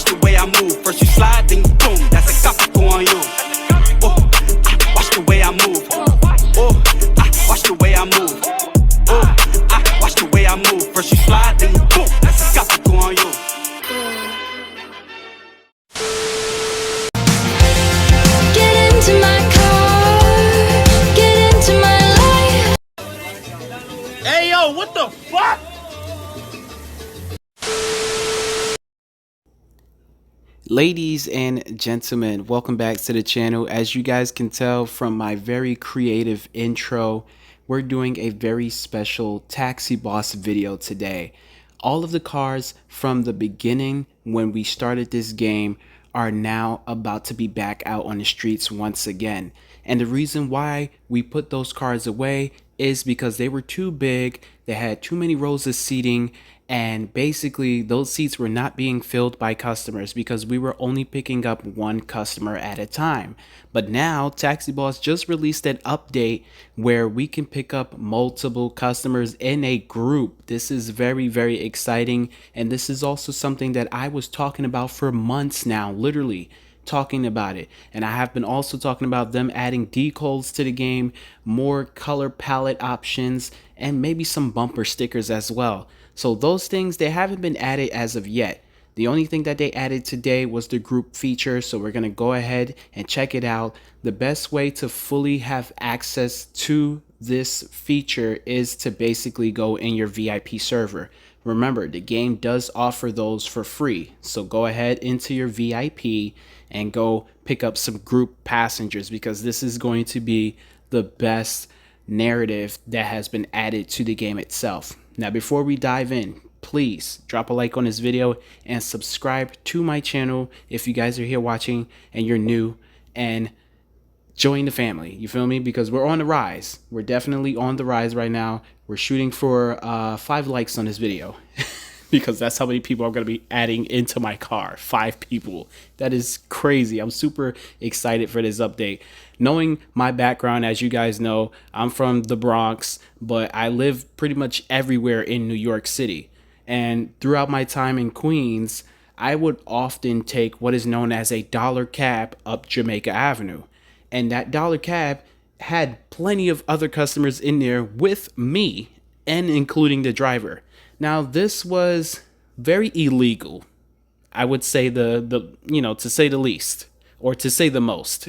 the way I move. First you slide, then you boom. That's a capico on you. Oh, watch the way I move. Oh, watch the way I move. Oh, watch the way I move. First you slide, then you boom. That's a capico on you. Get into my car, get into my life. Hey yo, what the fuck? Ladies and gentlemen, welcome back to the channel. As you guys can tell from my very creative intro, we're doing a very special Taxi Boss video today. All of the cars from the beginning when we started this game are now about to be back out on the streets once again. And the reason why we put those cars away is because they were too big, they had too many rows of seating, and basically those seats were not being filled by customers because we were only picking up one customer at a time. But now Taxi Boss just released an update where we can pick up multiple customers in a group. This is very, very exciting, and this is also something that I was talking about for months now, literally talking about it. And I have been also talking about them adding decals to the game, more color palette options, and maybe some bumper stickers as well. So those things, they haven't been added as of yet. The only thing that they added today was the group feature, so we're gonna go ahead and check it out. The best way to fully have access to this feature is to basically go in your VIP server. Remember, the game does offer those for free, so go ahead into your VIP and go pick up some group passengers, because this is going to be the best narrative that has been added to the game itself. Now, before we dive in, please drop a like on this video and subscribe to my channel if you guys are here watching and you're new, and join the family. You feel me? Because we're on the rise. We're definitely on the rise right now. We're shooting for 5 likes on this video because that's how many people I'm going to be adding into my car. 5 people. That is crazy. I'm super excited for this update. Knowing my background, as you guys know, I'm from the Bronx, but I live pretty much everywhere in New York City. And throughout my time in Queens, I would often take what is known as a dollar cab up Jamaica Avenue. And that dollar cab had plenty of other customers in there with me, and including the driver. Now, this was very illegal. I would say to say the least, or to say the most.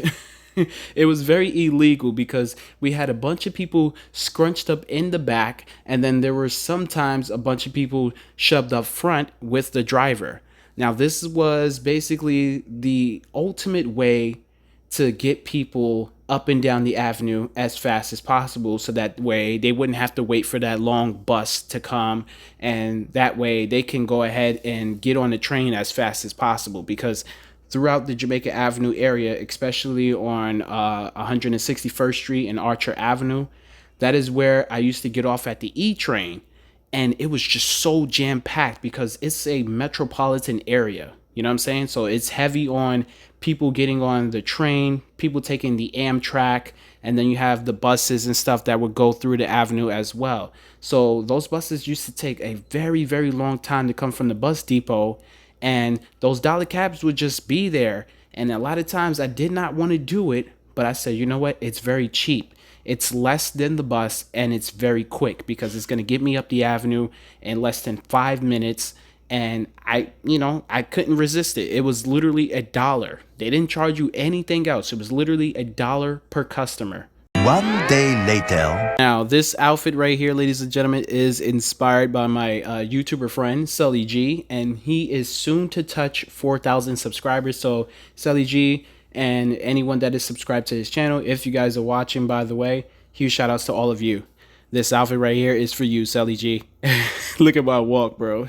It was very illegal because we had a bunch of people scrunched up in the back, and then there were sometimes a bunch of people shoved up front with the driver. Now, this was basically the ultimate way to get people up and down the avenue as fast as possible, so that way they wouldn't have to wait for that long bus to come, and that way they can go ahead and get on the train as fast as possible. Because throughout the Jamaica Avenue area, especially on 161st Street and Archer Avenue, that is where I used to get off at the E train, and it was just so jam-packed because it's a metropolitan area. You know what I'm saying? So it's heavy on people getting on the train, people taking the Amtrak, and then you have the buses and stuff that would go through the avenue as well. So those buses used to take a very, very long time to come from the bus depot, and those dollar cabs would just be there. And a lot of times I did not want to do it, but I said, you know what? It's very cheap. It's less than the bus, and it's very quick because it's going to get me up the avenue in less than 5 minutes. And I couldn't resist it. It was literally $1. They didn't charge you anything else. It was literally $1 per customer. One day later. Now, this outfit right here, ladies and gentlemen, is inspired by my YouTuber friend, Sully G. And he is soon to touch 4,000 subscribers. So, Sully G and anyone that is subscribed to his channel, if you guys are watching, by the way, huge shout outs to all of you. This outfit right here is for you, Sully G. Look at my walk, bro.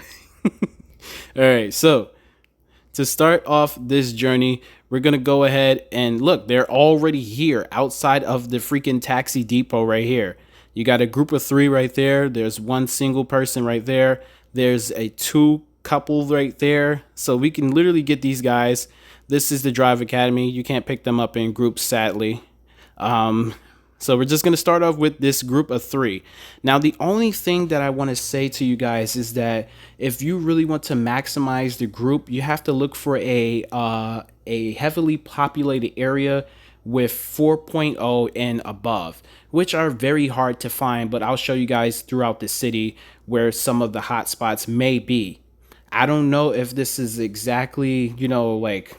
All right, so to start off this journey, we're gonna go ahead and look, they're already here outside of the freaking taxi depot right here. You got a group of 3 right there. There's 1 single person right there. There's a 2 couple right there. So we can literally get these guys. This is the Drive Academy. You can't pick them up in groups, sadly. So we're just going to start off with this group of 3. Now, the only thing that I want to say to you guys is that if you really want to maximize the group, you have to look for a heavily populated area with 4.0 and above, which are very hard to find, but I'll show you guys throughout the city where some of the hot spots may be. I don't know if this is exactly, you know, like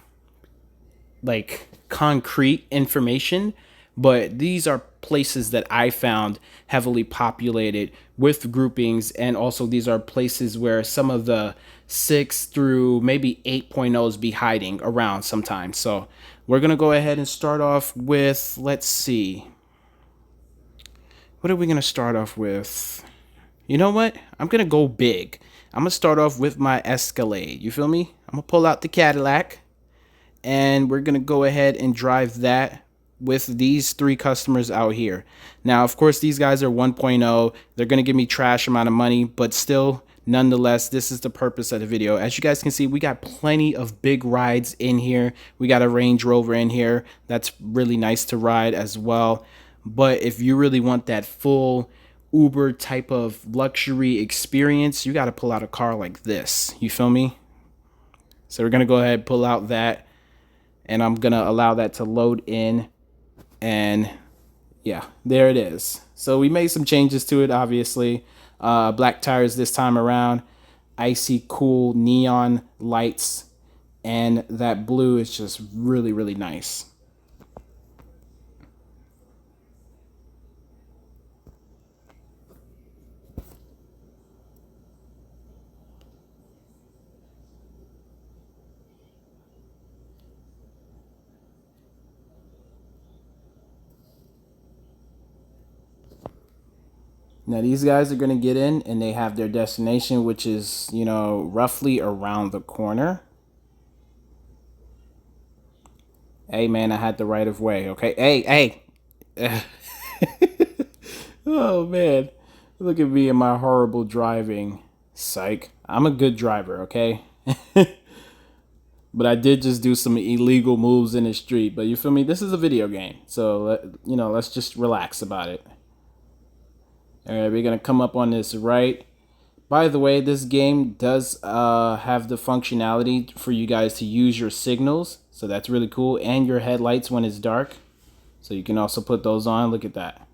concrete information, but these are places that I found heavily populated with groupings, and also these are places where some of the 6 through maybe 8.0s be hiding around sometimes. So we're gonna go ahead and start off with, let's see, what are we gonna start off with? You know what, I'm gonna go big. I'm gonna start off with my Escalade, you feel me? I'm gonna pull out the Cadillac, and we're gonna go ahead and drive that with these 3 customers out here. Now, of course, these guys are 1.0. They're gonna give me trash amount of money, but still, nonetheless, this is the purpose of the video. As you guys can see, we got plenty of big rides in here. We got a Range Rover in here that's really nice to ride as well. But if you really want that full Uber type of luxury experience, you got to pull out a car like this, you feel me? So we're gonna go ahead and pull out that, and I'm gonna allow that to load in, and yeah, there it is. So we made some changes to it, obviously. Black tires this time around, icy cool neon lights, and that blue is just really, really nice. Now these guys are going to get in and they have their destination, which is, you know, roughly around the corner. Hey man, I had the right of way, okay? Hey. Oh man, look at me and my horrible driving. Psych. I'm a good driver, okay? But I did just do some illegal moves in the street. But you feel me? This is a video game. So, you know, let's just relax about it. All right, we're going to come up on this right. By the way, this game does have the functionality for you guys to use your signals. So that's really cool. And your headlights when it's dark. So you can also put those on. Look at that.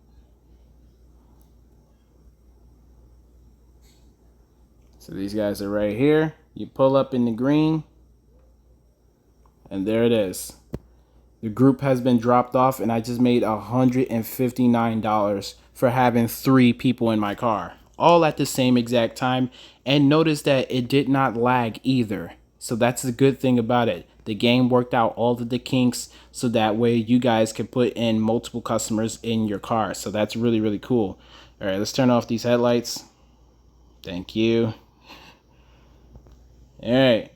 So these guys are right here. You pull up in the green. And there it is. The group has been dropped off, and I just made $159 for having 3 people in my car, all at the same exact time. And notice that it did not lag either. So that's the good thing about it. The game worked out all of the kinks, so that way you guys can put in multiple customers in your car. So that's really, really cool. All right, let's turn off these headlights. Thank you. All right.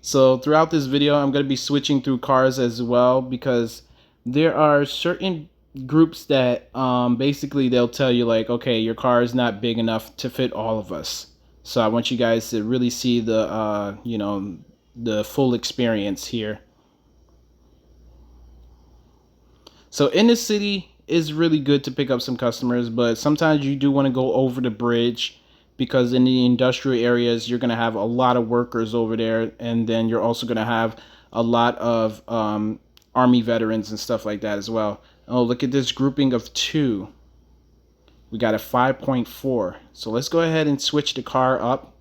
So throughout this video, I'm going to be switching through cars as well, because there are certain groups that basically they'll tell you like, okay, your car is not big enough to fit all of us. So I want you guys to really see the, you know, the full experience here. So in the city is really good to pick up some customers, but sometimes you do want to go over the bridge, because in the industrial areas, you're going to have a lot of workers over there. And then you're also going to have a lot of Army veterans and stuff like that as well. Oh, look at this grouping of 2. We got a 5.4. So let's go ahead and switch the car up.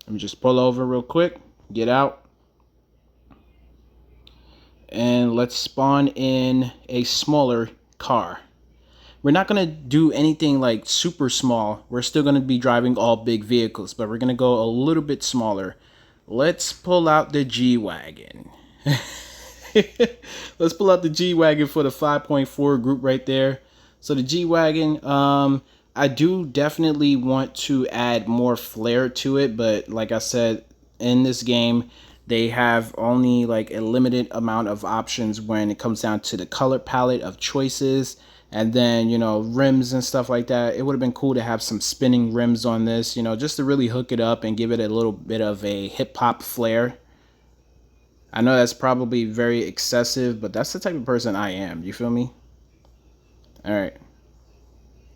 Let me just pull over real quick. Get out. And let's spawn in a smaller car. We're not going to do anything like super small. We're still going to be driving all big vehicles, but we're going to go a little bit smaller. Let's pull out the G-Wagon. Let's pull out the G-Wagon for the 5.4 group right there. So the G-Wagon, I do definitely want to add more flair to it, but like I said, in this game, they have only like a limited amount of options when it comes down to the color palette of choices. And then, you know, rims and stuff like that. It would have been cool to have some spinning rims on this, you know, just to really hook it up and give it a little bit of a hip-hop flair. I know that's probably very excessive, but that's the type of person I am. You feel me? All right,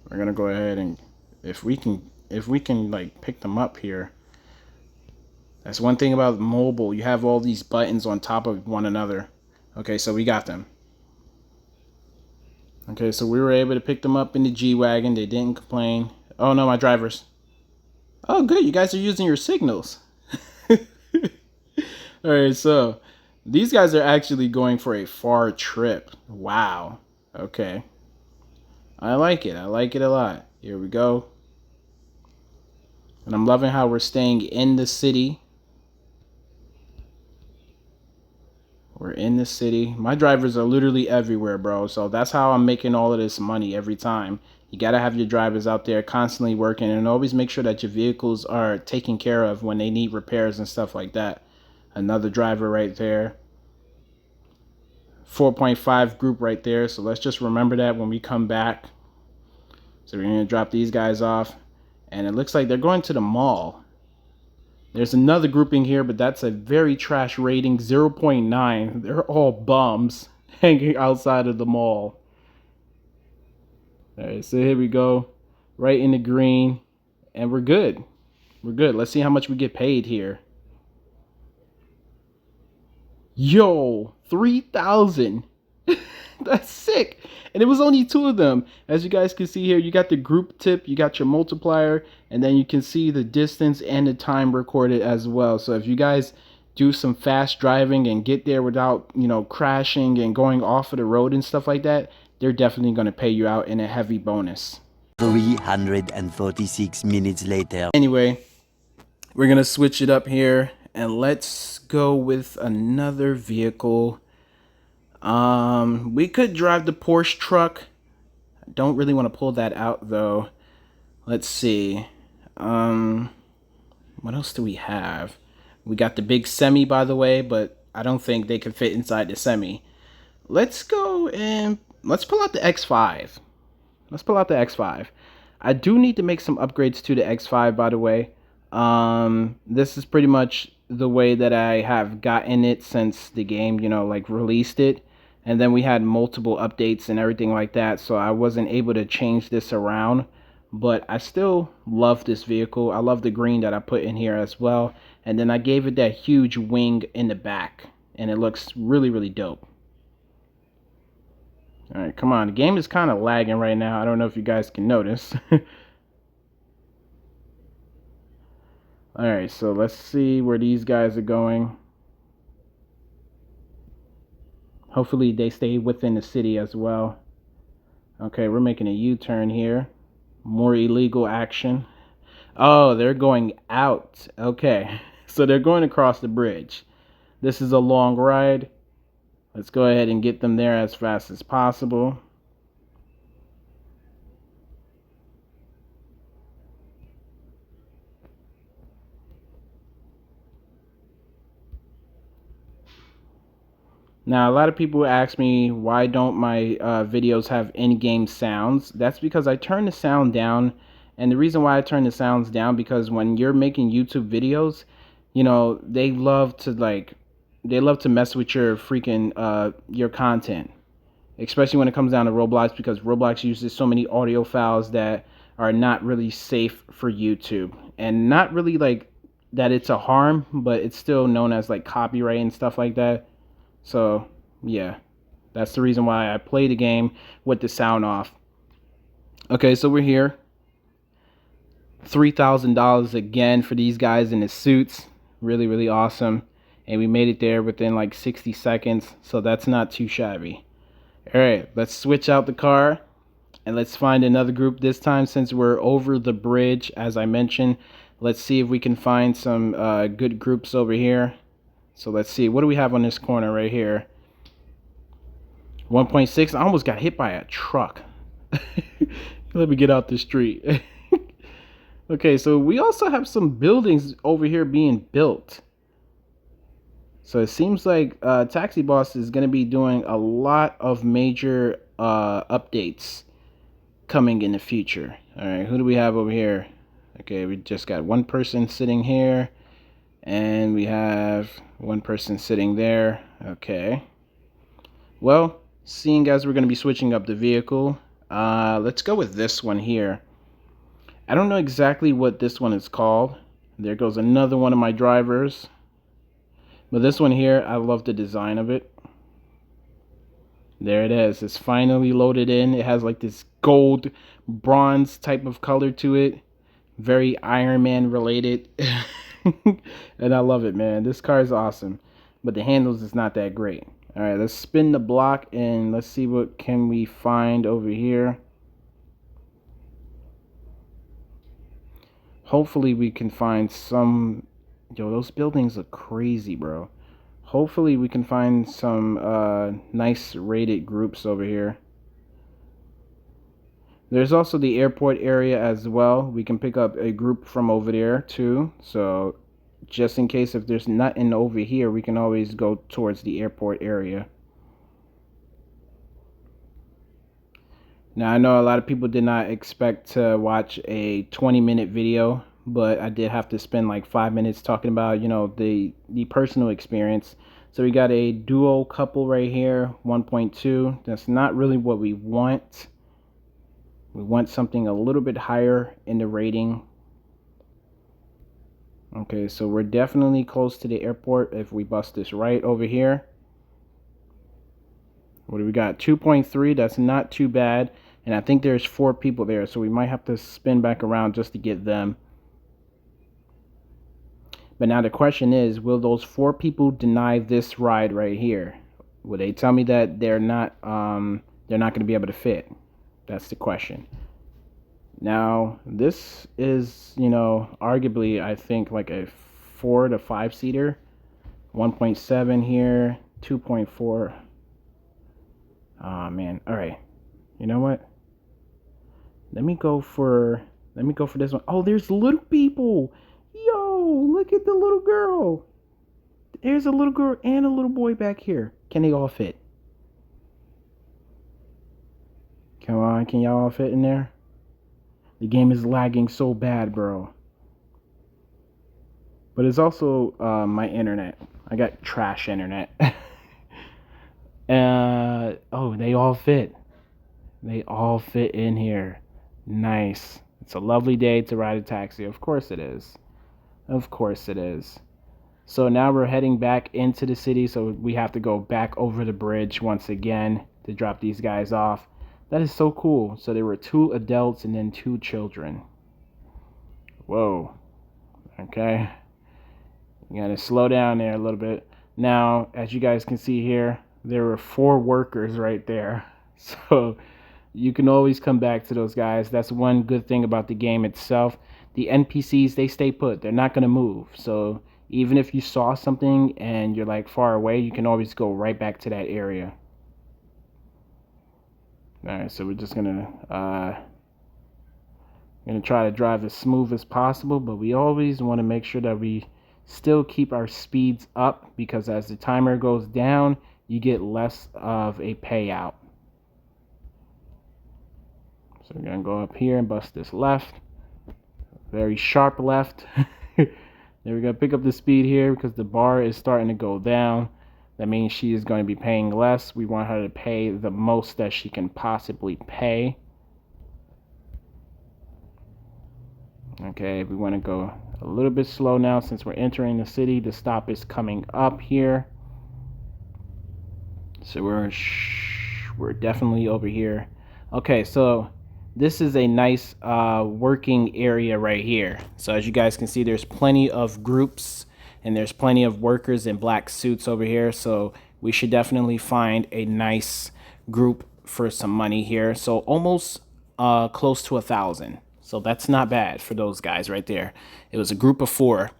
we're gonna go ahead and if we can like pick them up here. That's one thing about mobile. You have all these buttons on top of one another. Okay, so we got them. Okay, so we were able to pick them up in the G-Wagon. They didn't complain. Oh no, my drivers. Oh good, you guys are using your signals. Alright, so these guys are actually going for a far trip. Wow. Okay. I like it. I like it a lot. Here we go. And I'm loving how we're staying in the city. We're in the city. My drivers are literally everywhere, bro. So that's how I'm making all of this money every time. You got to have your drivers out there constantly working, and always make sure that your vehicles are taken care of when they need repairs and stuff like that. Another driver right there. 4.5 group right there. So let's just remember that when we come back. So we're going to drop these guys off. And it looks like they're going to the mall. There's another grouping here, but that's a very trash rating, 0.9. They're all bums hanging outside of the mall. All right, so here we go. Right in the green. And we're good. We're good. Let's see how much we get paid here. Yo, 3,000. That's sick. And it was only 2 of them. As you guys can see here, you got the group tip, you got your multiplier, and then you can see the distance and the time recorded as well. So if you guys do some fast driving and get there without, you know, crashing and going off of the road and stuff like that, they're definitely going to pay you out in a heavy bonus. 346 minutes later. Anyway, we're going to switch it up here and let's go with another vehicle. We could drive the Porsche truck. I don't really want to pull that out though. Let's see. What else do we have? We got the big semi, by the way, but I don't think they can fit inside the semi. Let's go and let's pull out the X5. Let's pull out the X5. I do need to make some upgrades to the X5, by the way. This is pretty much the way that I have gotten it since the game, you know, like released it. And then we had multiple updates and everything like that, so I wasn't able to change this around. But I still love this vehicle. I love the green that I put in here as well. And then I gave it that huge wing in the back, and it looks really, really dope. All right, come on. The game is kind of lagging right now. I don't know if you guys can notice. All right, so let's see where these guys are going. Hopefully they stay within the city as well. Okay, we're making a U-turn here. More illegal action. Oh, they're going out. Okay, so they're going across the bridge. This is a long ride. Let's go ahead and get them there as fast as possible. Now, a lot of people ask me why don't my videos have in-game sounds. That's because I turn the sound down. And the reason why I turn the sounds down, because when you're making YouTube videos, you know, they love to mess with your freaking your content, especially when it comes down to Roblox, because Roblox uses so many audio files that are not really safe for YouTube, and not really like that it's a harm, but it's still known as like copyright and stuff like that. So yeah, that's the reason why I play the game with the sound off. Okay, so we're here. $3,000 again for these guys in the suits. Really, really awesome. And we made it there within like 60 seconds. So that's not too shabby. All right, let's switch out the car. And let's find another group this time, since we're over the bridge, as I mentioned. Let's see if we can find some good groups over here. So let's see. What do we have on this corner right here? 1.6. I almost got hit by a truck. Let me get out the street. Okay, so we also have some buildings over here being built. So it seems like Taxi Boss is going to be doing a lot of major updates coming in the future. All right, who do we have over here? Okay, we just got one person sitting here. And we have one person sitting there. Okay. Well, seeing as we're going to be switching up the vehicle, Let's go with this one here. I don't know exactly what this one is called. There goes another one of my drivers. But this one here, I love the design of it. There it is. It's finally loaded in. It has like this gold bronze type of color to it. Very Iron Man related. And I love it, man. This car is awesome. But the handles is not that great. Alright, let's spin the block and let's see what can we find over here. Hopefully we can find some... Yo, those buildings look crazy, bro. Hopefully we can find some nice rated groups over here. There's also the airport area as well. We can pick up a group from over there too. So just in case if there's nothing over here, we can always go towards the airport area. Now I know a lot of people did not expect to watch a 20-minute video, but I did have to spend like 5 minutes talking about, you know, the personal experience. So we got a duo couple right here, 1.2. That's not really what we want. We want something a little bit higher in the rating. Okay, so we're definitely close to the airport if we bust this right over here. What do we got? 2.3. That's not too bad. And I think there's 4 people there, so we might have to spin back around just to get them. But now the question is, will those 4 people deny this ride right here? Will they tell me that they're not going to be able to fit? That's the question. Now, this is, you know, arguably, I think, like a 4 to 5 seater. 1.7 here, 2.4. Oh, man. All right. You know what? Let me go for this one. Oh, there's little people. Yo, look at the little girl. There's a little girl and a little boy back here. Can they all fit? Come on, can y'all all fit in there? The game is lagging so bad, bro. But it's also my internet. I got trash internet. Oh, they all fit. They all fit in here. Nice. It's a lovely day to ride a taxi. Of course it is. Of course it is. So now we're heading back into the city. So we have to go back over the bridge once again to drop these guys off. That is so cool. So there were 2 adults and then 2 children. Whoa. Okay. You gotta slow down there a little bit. Now, as you guys can see here, there were 4 workers right there. So you can always come back to those guys. That's one good thing about the game itself. The NPCs, they stay put. They're not going to move. So even if you saw something and you're like far away, you can always go right back to that area. All right, so we're just gonna try to drive as smooth as possible, but we always want to make sure that we still keep our speeds up, because as the timer goes down, you get less of a payout. So we're gonna go up here and bust this left. Very sharp left. Then we're gonna pick up the speed here because the bar is starting to go down. That means she is going to be paying less. We want her to pay the most that she can possibly pay. Okay, we want to go a little bit slow now since we're entering the city. The stop is coming up here. So we're definitely over here. Okay, so this is a nice working area right here. So as you guys can see, there's plenty of groups and there's plenty of workers in black suits over here. So we should definitely find a nice group for some money here. So almost close to 1,000. So that's not bad for those guys right there. It was a group of 4.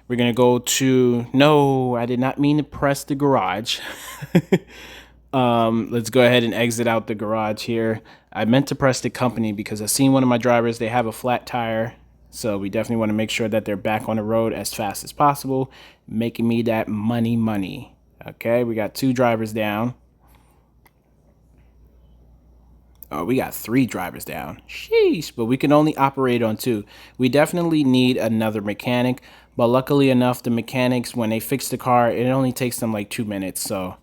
We're going to go to... No, I did not mean to press the garage. Let's go ahead and exit out the garage here. I meant to press the company because I seen one of my drivers. They have a flat tire. So we definitely want to make sure that they're back on the road as fast as possible, making me that money. Okay, we got 2 drivers down. Oh, we got 3 drivers down. Sheesh, but we can only operate on 2. We definitely need another mechanic, but luckily enough, the mechanics, when they fix the car, it only takes them like 2 minutes. So,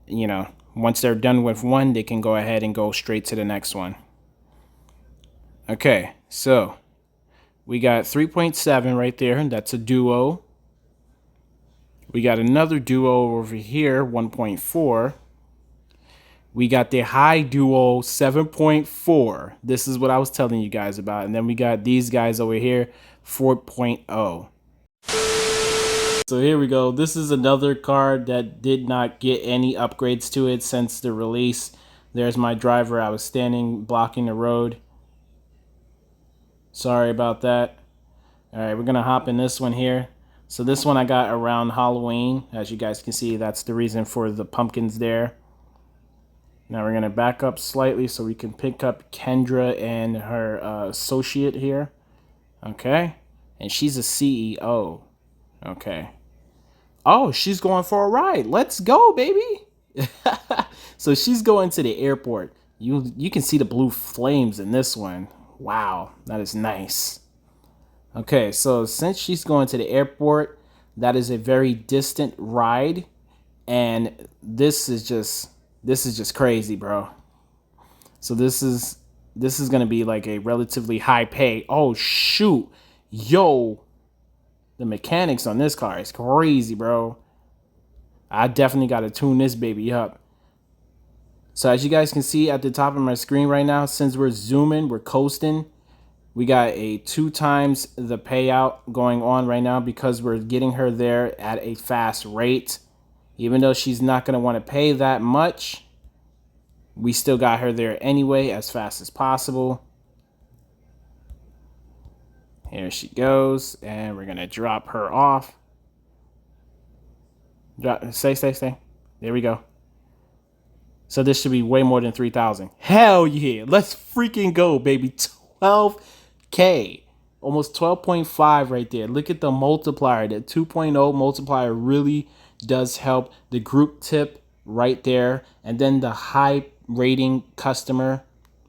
you know, Once they're done with one, they can go ahead and go straight to the next one. Okay, so we got 3.7 right there. That's a duo. We got another duo over here, 1.4. We got the high duo, 7.4. This is what I was telling you guys about. And then we got these guys over here, 4.0. So here we go. This is another card that did not get any upgrades to it since the release. There's my driver. I was standing blocking the road. Sorry about that. All right, we're going to hop in this one here. So this one I got around Halloween. As you guys can see, that's the reason for the pumpkins there. Now we're going to back up slightly so we can pick up Kendra and her associate here. Okay. And she's a CEO. Okay. Oh, she's going for a ride. Let's go, baby. So she's going to the airport. You can see the blue flames in this one. Wow, that is nice. Okay, so since she's going to the airport, that is a very distant ride, and this is just crazy, bro. So this is gonna be like a relatively high pay. Oh shoot, yo, the mechanics on this car is crazy, bro. I definitely got to tune this baby up. So as you guys can see at the top of my screen right now, since we're zooming, we're coasting. We got a 2 times the payout going on right now because we're getting her there at a fast rate. Even though she's not going to want to pay that much, we still got her there anyway as fast as possible. Here she goes, and we're going to drop her off. Stay. There we go. So this should be way more than 3,000. Hell yeah. Let's freaking go, baby. 12K. Almost 12.5 right there. Look at the multiplier. The 2.0 multiplier really does help. The group tip right there. And then the high rating customer.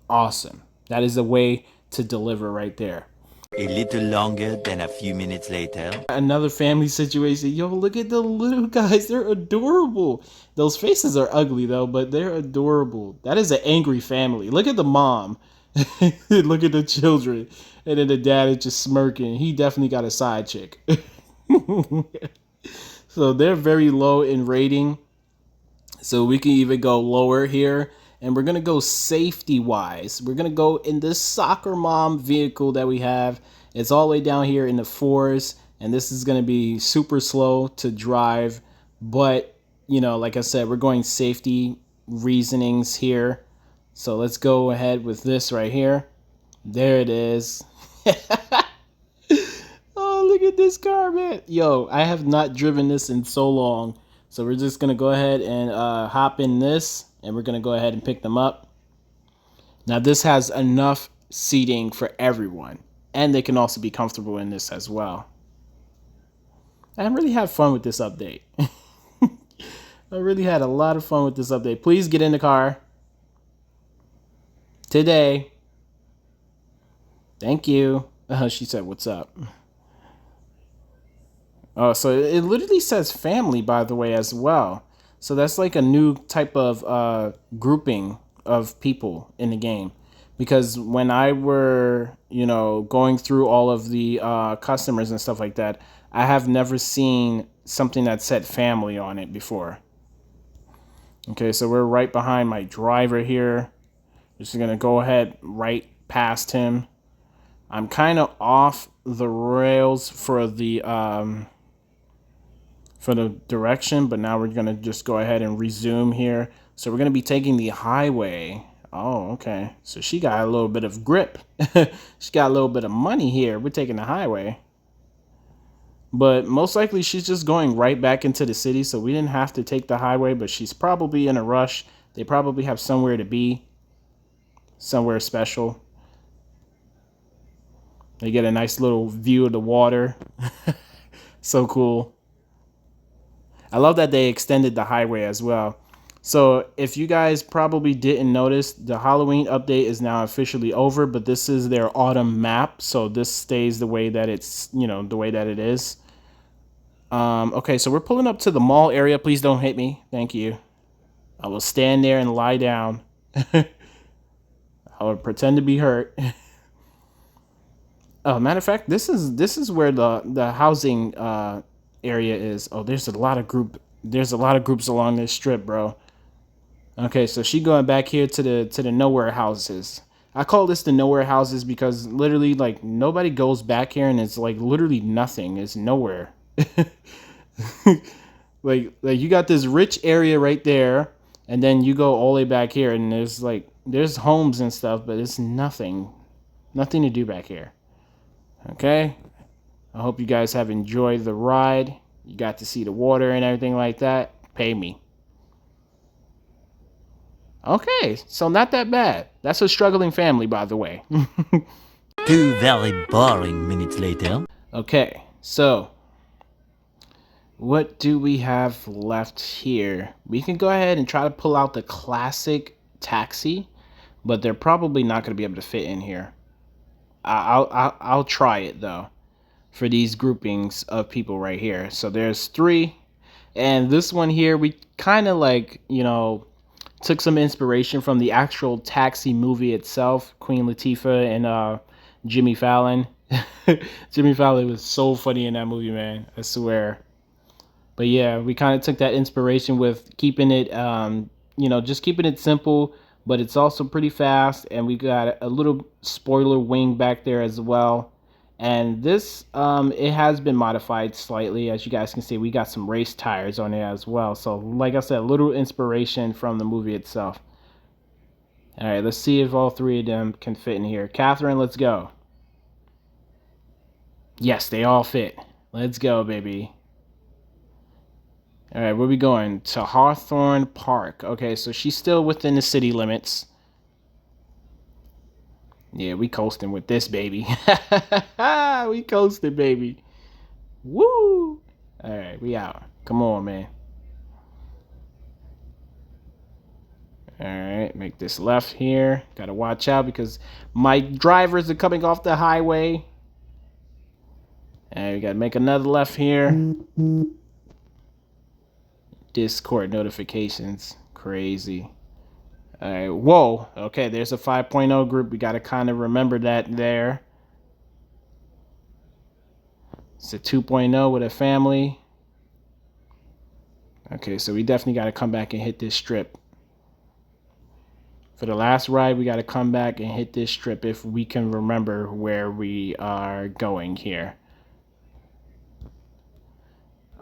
Awesome. That is the way to deliver right there. A little longer than a few minutes later. Another family situation. Yo, look at the little guys. They're adorable. Those faces are ugly, though, but they're adorable. That is an angry family. Look at the mom. Look at the children. And then the dad is just smirking. He definitely got a side chick. So they're very low in rating. So we can even go lower here. And we're going to go safety-wise. We're going to go in this soccer mom vehicle that we have. It's all the way down here in the 4s. And this is going to be super slow to drive. But, you know, like I said, we're going safety reasonings here. So let's go ahead with this right here. There it is. Oh, look at this car, man. Yo, I have not driven this in so long. So we're just going to go ahead and hop in this. And we're going to go ahead and pick them up. Now, this has enough seating for everyone. And they can also be comfortable in this as well. I really had fun with this update. I really had a lot of fun with this update. Please get in the car. Today. Thank you. She said, what's up? Oh, so it literally says family, by the way, as well. So that's like a new type of grouping of people in the game. Because when I were, you know, going through all of the customers and stuff like that, I have never seen something that said family on it before. Okay, so we're right behind my driver here. Just going to go ahead right past him. I'm kind of off the rails for the direction, but now we're going to just go ahead and resume here. So we're going to be taking the highway. Oh, okay. So she got a little bit of grip. She got a little bit of money here. We're taking the highway. But most likely she's just going right back into the city, so we didn't have to take the highway, but she's probably in a rush. They probably have somewhere to be. Somewhere special. They get a nice little view of the water. So cool. I love that they extended the highway as well. So if you guys probably didn't notice, the Halloween update is now officially over, but this is their autumn map. So this stays the way that it's, you know, the way that it is. Okay, so we're pulling up to the mall area. Please don't hit me. Thank you. I will stand there and lie down. I will pretend to be hurt. Oh, matter of fact, this is where the housing area is. Oh, there's a lot of groups along this strip, bro. Okay, so she going back here to the nowhere houses. I call this the nowhere houses because literally like nobody goes back here and it's like literally nothing. It's nowhere. like you got this rich area right there, and then you go all the way back here and there's homes and stuff, but it's nothing. Nothing to do back here. Okay? I hope you guys have enjoyed the ride. You got to see the water and everything like that. Pay me. Okay, so not that bad. That's a struggling family, by the way. 2 very boring minutes later. Okay, so what do we have left here? We can go ahead and try to pull out the classic taxi, but they're probably not going to be able to fit in here. I'll try it though for these groupings of people right here. So there's 3, and this one here we kind of like, you know, took some inspiration from the actual Taxi movie itself. Queen Latifah and Jimmy Fallon. Jimmy Fallon was so funny in that movie, man. I swear. But yeah, we kind of took that inspiration with keeping it, you know, just keeping it simple, but it's also pretty fast. And we got a little spoiler wing back there as well. And this, it has been modified slightly. As you guys can see, we got some race tires on it as well. So like I said, a little inspiration from the movie itself. All right, let's see if all 3 of them can fit in here. Catherine, let's go. Yes, they all fit. Let's go, baby. All right, where we going? To Hawthorne Park. Okay, so she's still within the city limits. Yeah, we coasting with this, baby. We coasting, baby. Woo! All right, we out. Come on, man. All right, make this left here. Got to watch out because my drivers are coming off the highway. And we got to make another left here. Discord notifications. Crazy. All right, whoa. Okay, there's a 5.0 group. We got to kind of remember that there. It's a 2.0 with a family. Okay, so we definitely got to come back and hit this strip. For the last ride, we got to come back and hit this strip if we can remember where we are going here.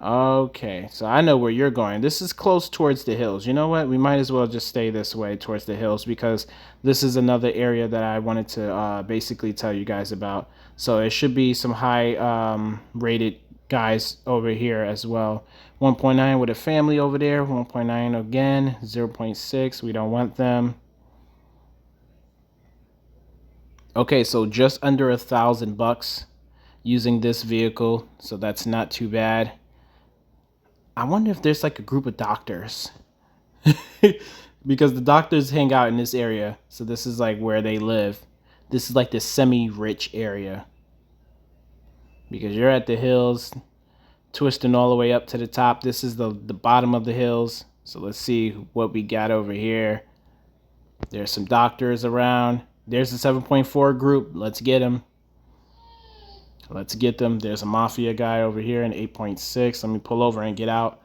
Okay, so I know where you're going. This is close towards the hills. You know what? We might as well just stay this way towards the hills because this is another area that I wanted to basically tell you guys about. So it should be some high rated guys over here as well. 1.9 with a family over there. 1.9 again. 0.6. We don't want them. Okay, so just under $1,000 using this vehicle. So that's not too bad. I wonder if there's like a group of doctors because the doctors hang out in this area. So this is like where they live. This is like the semi-rich area because you're at the hills twisting all the way up to the top. This is the bottom of the hills. So let's see what we got over here. There's some doctors around. There's the 7.4 group. Let's get them. Let's get them. There's a mafia guy over here in 8.6. Let me pull over and get out.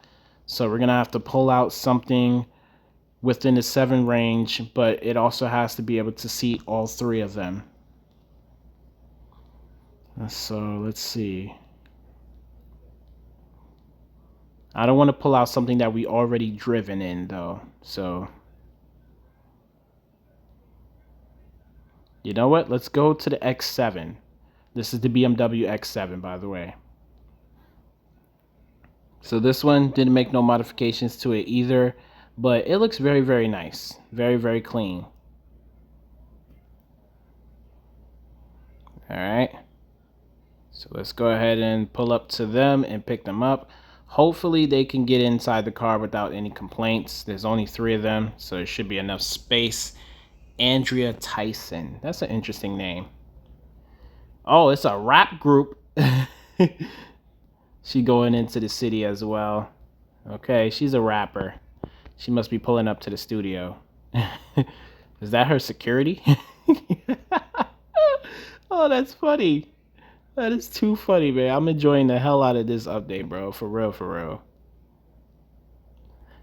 So we're going to have to pull out something within the 7 range, but it also has to be able to seat all 3 of them. So let's see. I don't want to pull out something that we already driven in though. So you know what? Let's go to the X7. This is the BMW X7, by the way. So this one didn't make no modifications to it either, but it looks very, very nice. Very, very clean. All right. So let's go ahead and pull up to them and pick them up. Hopefully they can get inside the car without any complaints. There's only 3 of them, so there should be enough space. Andrea Tyson. That's an interesting name. Oh, it's a rap group. She going into the city as well. Okay, she's a rapper. She must be pulling up to the studio. Is that her security? Oh, that's funny. That is too funny, man. I'm enjoying the hell out of this update, bro. For real, for real.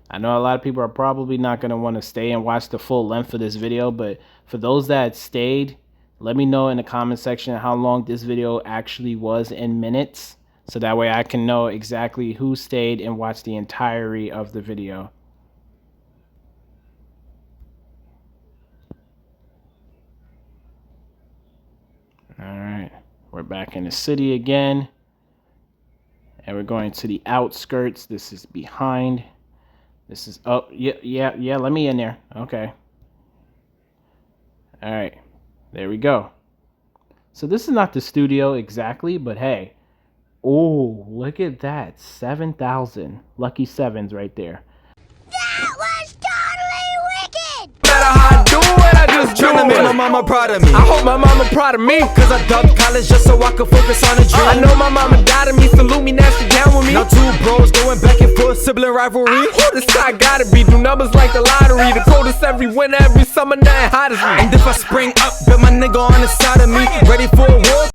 I know a lot of people are probably not going to want to stay and watch the full length of this video, but for those that stayed, let me know in the comment section how long this video actually was in minutes, so that way I can know exactly who stayed and watched the entirety of the video. All right, we're back in the city again, and we're going to the outskirts. This is behind. This is, oh, yeah, let me in there. Okay. All right, there we go. So this is not the studio exactly, but hey, oh, look at that, 7,000 lucky sevens right there. That was totally wicked! No matter how I do it, I just do it. Make my mama proud of me. I hope my mama proud of me, cause I dubbed college just so I could focus on a dream. I know my mama died of me, salute me, now she down with me. Now two bros going back and forth, sibling rivalry. This guy gotta be, do numbers like the lottery. The coldest every winter, every summer, nothing hot as me. And if I spring up, bet my nigga on the side of me, ready for a war.